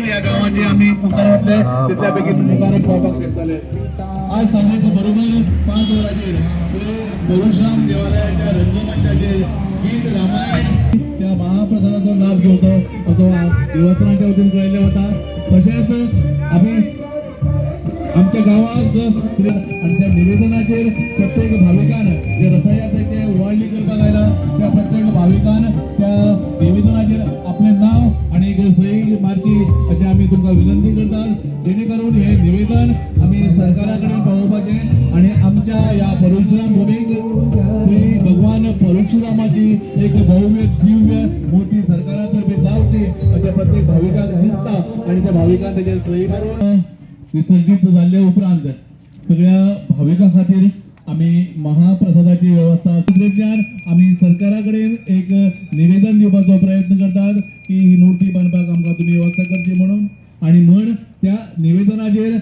या गावाचे आम्ही पुकारले त्यापैकी मुखारक पावपाक शकताले। आज सांगायचं बरोबर 5 वरांचेर परशुराम देवालयाच्या रंगमंचाचेर गीत रामायण त्या महाप्रसादाचो लाभ घेवचो असो युवकांच्या वतीन कळयले वता। तशेंच आम्ही आमच्या गावात आणि त्या निवेदनाचेर प्रत्येक भाविकान जे रथयात्रेचे ओवाळणी करपाक आयला त्या प्रत्येक भाविकान त्या निवेदनाचेर आपले नाव आणि एक सही मारची अशी आम्ही तुमकां विनंती करतात, जेणे करून हे निवेदन आम्ही सरकाराकडे पावोवपाचे आणि आमच्या या परशुराम भूमीक श्री भगवान परशुरामाची एक भव्य दिव्य मोठी सरकारातर्फे जावची अशा प्रत्येक भाविकांक दिसता आणि त्या भाविकांक तेजेर सही मारून विसर्जित झाले उपरांत सगळ्या भाविकां खातीर आम्ही महाप्रसादाची व्यवस्था आम्ही सरकाराकडे एक निवेदन दिवपाचो प्रयत्न करतात की ही मूर्ती बांधपाक आमकां तुम्ही व्यवस्था करची म्हणून, आणि म्हण त्या निवेदनाचेर